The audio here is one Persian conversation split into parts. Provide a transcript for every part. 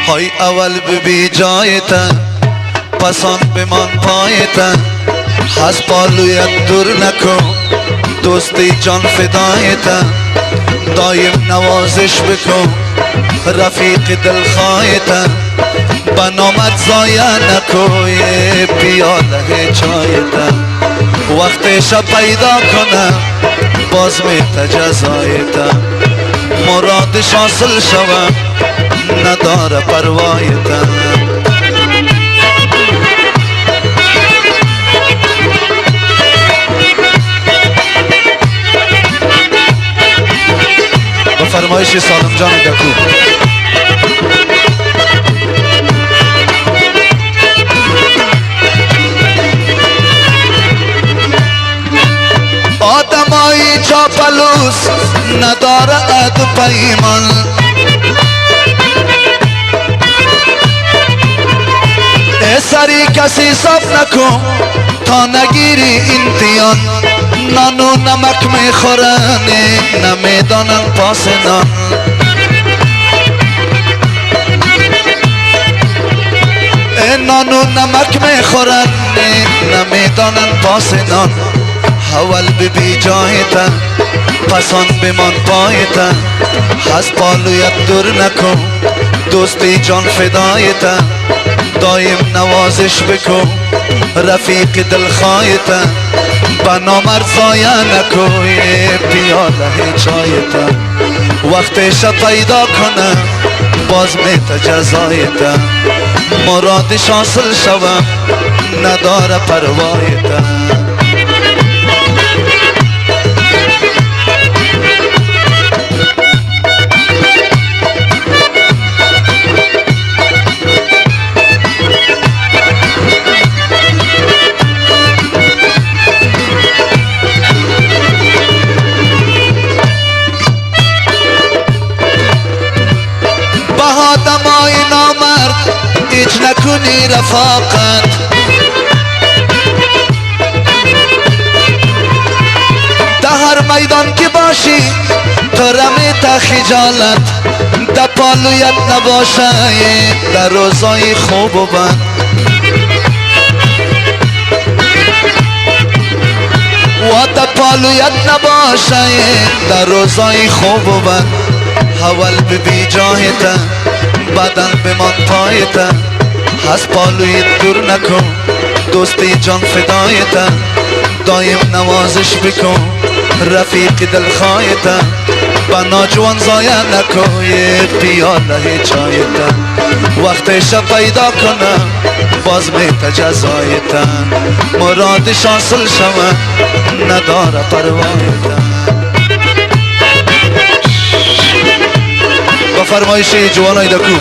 های اول ببی جایتا پسان بمان پایتا از پالویت دور نکن دوستی جان فدایتا دایم نوازش بکن رفیق دلخواهتا بنامت زایا نکوی پیاله چایتا وقتش پیدا کنم باز میت جزایتا مرادش حاصل شوم نداره پروایتا با فرمایش سالم جان دکو آدمایی چاپلوس نداره عهد و پیمان سری کسی صف نکن تا نگیری امتحان نان و نمک میخورن نمیدانن پاس نان نان و نمک میخورن نمیدانن پاس نان اول ببی جایتا پسان بمان پایتا از پالویت دور نکن دوستی جان فدایتا دایم نوازش بکن رفیق دلخواهتا بنامر زایا نکوی پیاله چایتا وقتش پیدا کنم باز میت جزایتا مرادش حاصل شوم نداره پروایتا آدمای نامرد هیچ نکنی رفاقت در هر میدان که باشی تو رمیت خجالت در پالویت نباشه در روزای خوب و بد و در پالویت نباشه در روزای خوب و بد اول ببی جایتا بدن بمان پایتا از پالویت دور نکن دوستی جان فدایتا دایم نوازش بکن رفیق دلخواهتا بنا جوان زایا نکوی پیاله چایتا وقتش پیدا کنم باز میت جزایتا مرادش حاصل شوم نداره پروایتا با فرمایش جوانای دکو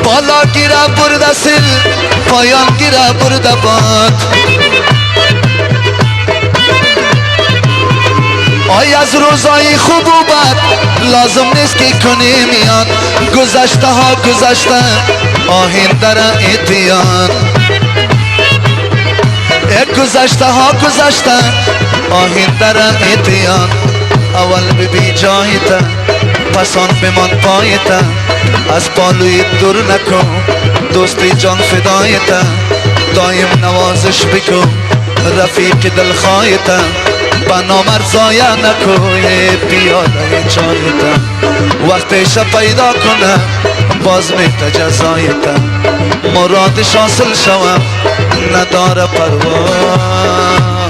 بالا گیره برده سل پایان گیره برده باد آی از روزای خوب و بد لازم نیست که کنیم میان گذشته ها گذشته آینده را اتیان گذشته ها گذشته آینده را اتیان اول ببی جایتا پسان بمان پایتا از پالوی دور نکن دوستی جان فدایتا دایم نوازش بکن رفیق دلخواهتا بنامر زایا نکوی پیاله چایتا وقتش پیدا کنم باز میت جزایتا مرادش حاصل شوم نداره پروا